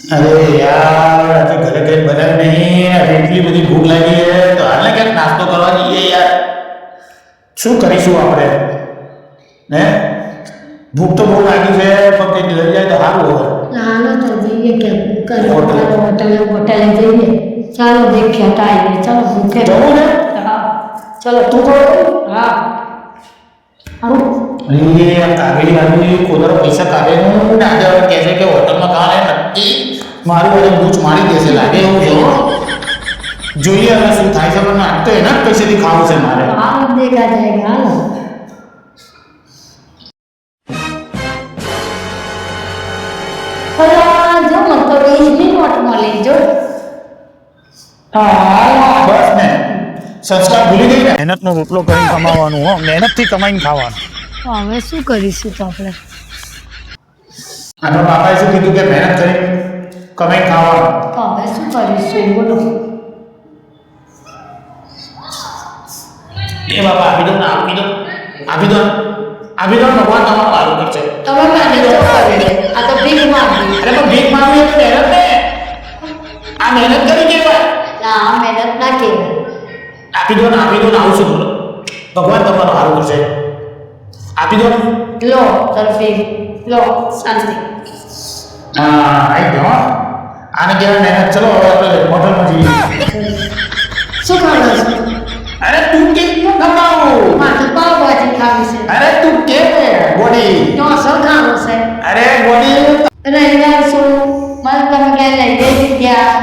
अरे यार આજે ઘરે કઈ બનાવ્યું નહીં આજે એટલી બધી ભૂખ લાગી છે તો હાલને ક્યાંક નાસ્તો કરવા જઈએ યાર શું કરીશું આપણે હે ભૂખ તો બહુ લાગી છે પણ કંઈક લઈ જાય તો સારું હોય હાલો તો જઈએ કે હોટલે જઈએ ચાલો દેખ્યા ટાઈમે ચાલો ભૂખે જવું ને હા ચલો તું કહો હા આવું અરે કાગળી વાળી કોદરો પૈસા કાઢેનું ને આજે કહે છે કે હોટલમાં ખાવાને નક્કી મારું આજે બૂચ મારી દેશે લાગે એવું છે જોઈએ હવે શું થાય છે પણ આજ તો એના જ પૈસેથી ખાવું છે મારે હાલો દેખા જાયગા હાલો જો મને તો 20ની નોટ મળી જો હા બસ ને સંસ્કાર ભૂલી ગઈ ને મહેનતનો રોટલો કરીને કમાવાનું હો મહેનતથી કમાઈને ખાવાનું હવે શું કરીશું તો આપણે આનો બાપાએ શું કીધું કે મહેનત કરી કમાઈ ખાવાનું તો હવે શું કરીશું બોલો એ બાપા આપી દો ને આપી દો આપી દો આપી દો ભગવાન તમારું સારું કરશે તમે મને તો કરી આ તો ભીખ માંગી અરે પણ ભીખ માંગવી એટલે મહેનત ને આ મહેનત કરી કેવાય ના મહેનત ના કેવાય આપી દો ને આવું છું બોલો ભગવાન તમારું સારું કરશે આપી દો ને લો તરફી લો શાંતિ હા આઈ ગયો હો. આને કહેવાય મહેનત ચલો હવે આપણે હોટલમાં જઈએ શું ખાવાનું છે અરે તું કેટલું કમાવું માથે પાવભાજી ખાવી છે અરે તું કે બોડી ઢોસો ખાવો છે અરે બોડી રવિવાર શું મને તમે ક્યાં લઈ ગઈ ગયા